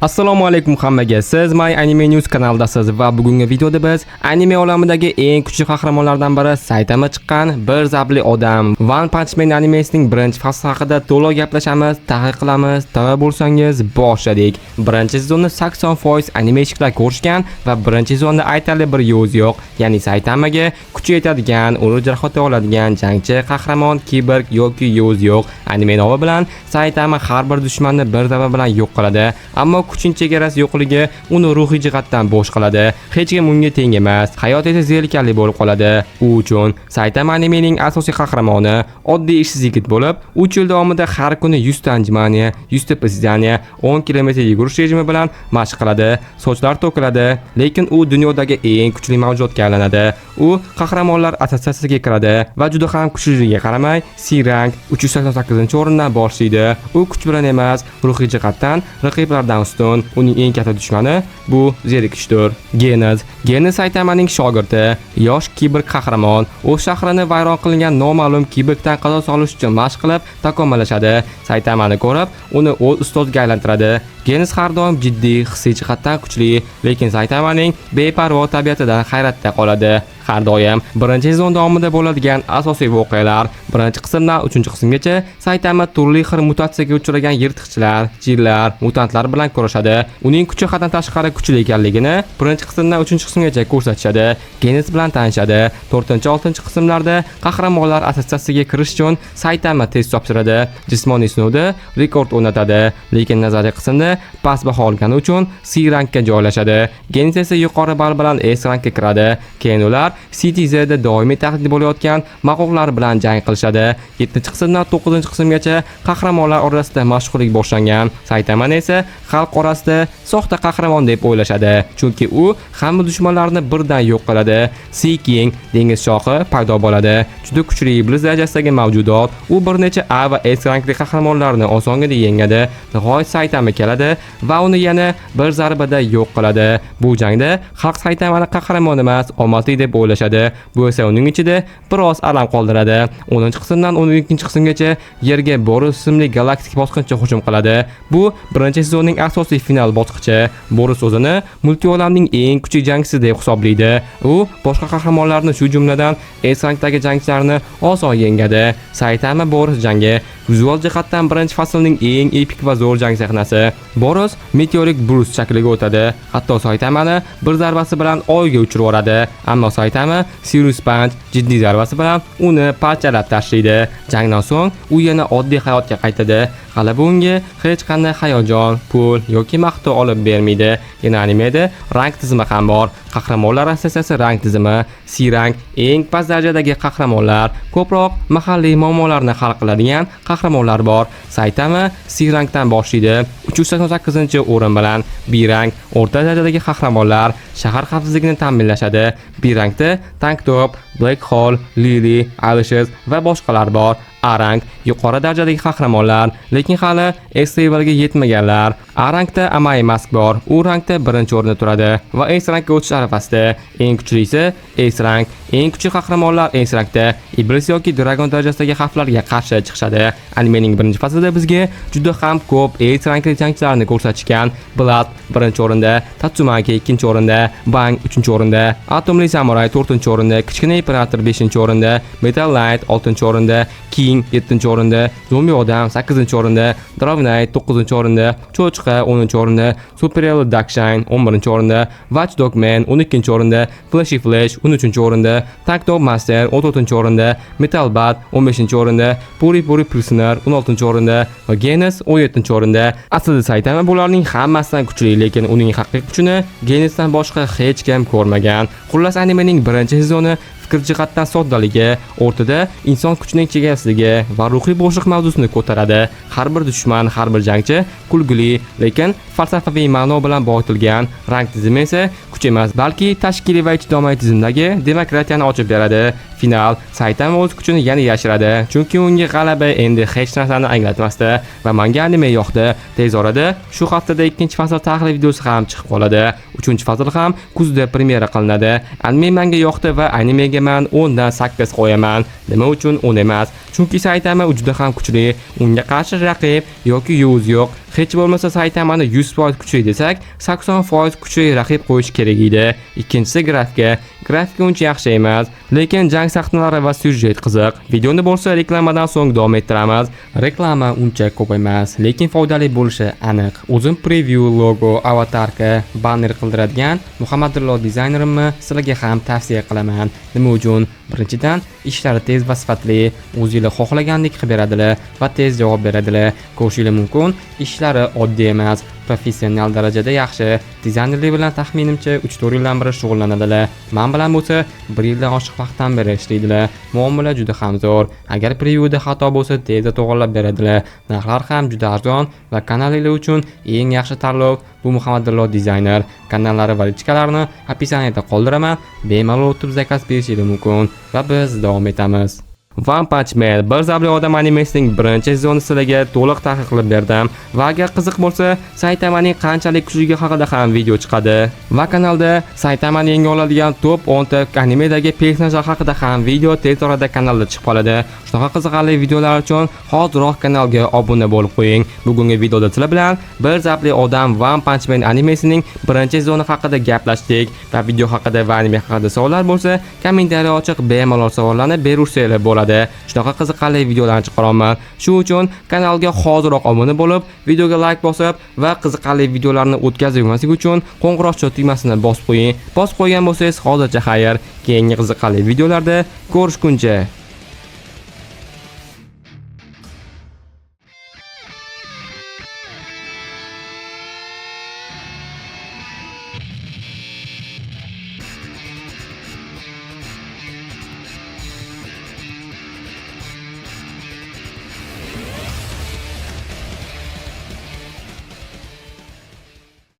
Assalomu alaykum hammaga. Siz My Anime News kanalidasiz va bugungi videoda biz anime olamidagi eng kuchli qahramonlardan biri Saitama chiqqan bir zabli odam One Punch Man animesining birinchi fasli haqida to'liq gaplashamiz, tahlil qilamiz. Tayyor bo'lsangiz boshladik. Birinchi sezonni 80% animeshiklar ko'rishgan va birinchi sezonda aytarli bir yo'z yo'q. Ya'ni Saitamaga kuchi yetadigan, uni jarohata oladigan jangchi qahramon, kiborg yoki yo'z yo'q. Anime nomi bilan Saitama har bir dushmanni bir zarba bilan yo'q qiladi. Ammo kuchning chegarasi yo'qligi uni ruhiy jihatdan bo'sh qiladi. Hech kim unga teng emas. Hayot esa zerikarli bo'lib qoladi. U uchun Saitama animening asosiy qahramoni oddiy ishsiz yigit bo'lib, 3 yil davomida har kuni 100 ta anjumaniya, 100 ta pizdaniya, 10 kilometr yugurish rejimi bilan mashq qiladi. Sochlar to'kiladi, lekin u dunyodagi eng kuchli mavjudotga aylanadi. U qahramonlar assotsiatsiyasiga kiradi va juda ham kuchliligiga qaramay, C-rank 388-o'rindan boshlaydi. U kuch bilan emas, ruhiy jihatdan raqiblardan ustun. Uning eng katta dushmani bu zerikishdir. Genes Saitamaning shogirdi, yosh kiborg qahramon, o'z shahrini vayron qilingan noma'lum kiborgdan qasos olish uchun mashq qilib takomillashadi. Saitamani ko'rib, uni o'z ustoziga aylantiradi. Genes har doim jiddiy, hissiy jihatdan kuchli, lekin Saitamaning beparvo tabiatidan hayratda qoladi. Har doim birinchi sezon davomida bo'ladigan asosiy voqealar birinchi qismdan 3-qismgacha Saitama turli xil mutatsiyaga uchragan yirtqichlar, jinlar, mutantlar bilan kurashadi. Uning kuchi haddan tashqari kuchli ekanligini birinchi qismdan 3-qismgacha ko'rsatishadi. Genes bilan tanishadi. 4-6-qismlarda qahramonlar assotsiatsiyaga kirish uchun Saitama test topshiradi. Jismoniy sinovda rekord o'rnatadi, lekin nazariy qismda past baho olgani uchun C-rankka joylashadi. Genes esa yuqori ball bilan S-rankka kiradi. Keyin ular CTZ'da doimiy tahdid bo'layotgan maqoqlar bilan jang qilishadi. 7-qismdan 9-qismgacha qahramonlar orasida mashhurlik boshlangan. Saitama esa xalq orasida soxta qahramon deb o'ylashadi, chunki u hamma dushmanlarni birdan yo'q qiladi. Sea King dengiz shohi paydo bo'ladi. Juda kuchli iblis darajasidagi mavjudot. U bir necha A va S rankli qahramonlarni osongina yengadi. Nihoyat Saitama keladi va uni yana bir zarbada yo'q qiladi. Bu jangda xalq Saitamani qahramon emas, omadli deb o'ylashadi. Bu esa uning ichida biroz alam qoldiradi. 10-qismdan 12-qismgacha yerga Boris ismli galaktik bosqinchi hujum qiladi. Bu birinchi sezonning asosiy final bosqichi. Boris o'zini multiolamning eng kuchli jangchisi deb hisoblaydi. U boshqa qahramonlarni, shu jumladan S-rankdagi jangchilarni oson yengadi. Saitama Boris jangi vizual jihatdan birinchi faslning eng epik va zo'r jang sahnasi. Boris meteorik Bruce shakliga o'tadi. Hatto Saitamani bir zarbasi bilan oyga uchirib yuboradi. Ammo Saitama Serious Punch jiddiy zarbasi bilan uni parchalab tashlaydi. Jangdan so'ng u yana oddiy hayotga qaytadi. G'alaba unga hech qanday hayajon, pul yoki maqtov olib bermaydi. Yana animeda rank tizimi ham bor. Qahramonlar assotsiatsiyasi rank tizimi. C-rank eng past darajadagi qahramonlar, ko'proq mahalliy muammolarni hal qiladigan qahramonlar bor. Saitama C-rankdan boshlaydi, 388-o'rin bilan. B-rank o'rta darajadagi qahramonlar shahar xavfsizligini ta'minlashadi. B-rankda Tank Top, Black Hole, Lily, Alishes va boshqalar bor. A-rank yuqori darajadagi qahramonlar, lekin hali S-levelga yetmaganlar. A-rankda Amai Mask bor. U rankda birinchi o'rinda turadi va S-rankka o'tish arafasida. Eng kuchlisi S-rank. Eng kuchli qahramonlar S-rankda iblis yoki dragon darajasidagi xavflarga qarshi chiqishadi. Animening birinchi faslida bizga juda ham ko'p S-rankli jangchilarni ko'rsatishgan. Blood birinchi o'rinda, Tatsumaki ikkinchi o'rinda, Bang 3-o'rinda, Atomli Samurai 4-o'rinda, Kichkina Imperator 5-o'rinda, Metal Knight 6-o'rinda, King 7-o'rinda, Zombi odam 8-o'rinda, Dragon Knight 9-o'rinda, Cho'chqa 10-o'rinda, Superior Darkshine 11-o'rinda, Watchdog Man 12-o'rinda, Flashy Flash 13-o'rinda, Tank Top Master 14-o'rinda, Metal Bat 15-o'rinda, Puri Prisoner 16-o'rinda va Genes 17-o'rinda. Aslida Saitama bularning hammasidan kuchli, lekin uning haqiqiy kuchini Genesdan boshqa hech kim ko'rmagan. Xullas, animening birinchi sezoni fikr jihatdan soddaligi, o'rtada inson kuchining chegarasiligi va ruhiy bo'shliq mavzusini ko'taradi. Har bir dushman, har bir jangchi kulgili, lekin falsafaviy ma'no bilan boyitilgan. Rank tizimi esa kuch emas, balki tashkiliy va ijtimoiy tizimdagi demokratiyani ochib beradi. Final Saitama o'z kuchini yana yashiradi, chunki unga g'alaba endi hech narsani anglatmasdi va menga anime yoqdi. Tez orada shu haftada ikkinchi fasl tahlil videosi ham chiqib qoladi. 3-fasl ham kuzda premyera qilinadi. Anime menga yoqdi va animega men 10 dan 8 qo'yaman. Nima uchun 10 emas? Chunki Saitama juda ham kuchli. Unga qarshi raqib yoki yo'z yo'q. hech bo'lmasa Saytamani 100% kuchli desak, 80% kuchli raqib qo'yish kerak edi. Ikkinchisi grafika. Grafika uncha yaxshi emas, lekin jang sahnalari va syujet qiziq. Videoni bo'lsa reklamadan so'ng davom ettiramiz. Reklama uncha ko'p emas, lekin foydali bo'lishi aniq. O'zim preview, logo, avatarka, banner qildiradigan Muhammadullo dizaynerimni sizlarga ham tavsiya qilaman. Nima uchun? Birinchidan, ishlari tez va sifatli, o'zingizlar xohlagandek qilib beradilar va tez javob beradilar. Ko'rishingiz mumkin, ishlari oddiy emas, professional darajada yaxshi. Dizaynerlik bilan taxminimcha 3-4 yildan beri shug'ullanadilar. Men bilan bo'lsa 1 yildan oshiq vaqtdan beri ishlaydilar. Muomala juda ham zo'r. Agar previewda xato bo'lsa, tezda to'g'rilab beradilar. Narxlar ham juda arzon va kanalinglar uchun eng yaxshi tanlov bu Muhammadullo dizayner. Kanallari va lichkalarini описаниеda qoldiraman. Bemalol o'tib zakaz berishingiz mumkin va biz davom etamiz. One Punch Man bir zabli odam animesining birinchi sezoni sizlarga to'liq tahlil qilib berdim va agar qiziq bo'lsa, Saytamaning qanchalik kuchligi haqida ham video chiqadi. Va kanalda Saytamani yenga oladigan top 10 ta animedagi personajlar haqida ham video tez orada kanalda chiqib qoladi. Shunaqa qiziqarli videolar uchun hoziroq kanalga obuna bo'lib qo'ying. Bugungi videoda sizlar bilan bir zabli odam One Punch Man animesining birinchi sezoni haqida gaplashdik va video haqida va anime haqida savollar bo'lsa, kommentariy ochiq bemalol savollarni beraversanglar bo'ladi. Shunaqa qiziqarli videolarni chiqaraman. Shu uchun kanalga hoziroq obuna bo'lib, videoga like bosib va qiziqarli videolarni o'tkazib yurmaslik uchun qo'ng'iroqcha tugmasini bosib qo'ying. Bosib qo'ygan bo'lsangiz hozircha xayr. Keyingi qiziqarli videolarda ko'rishguncha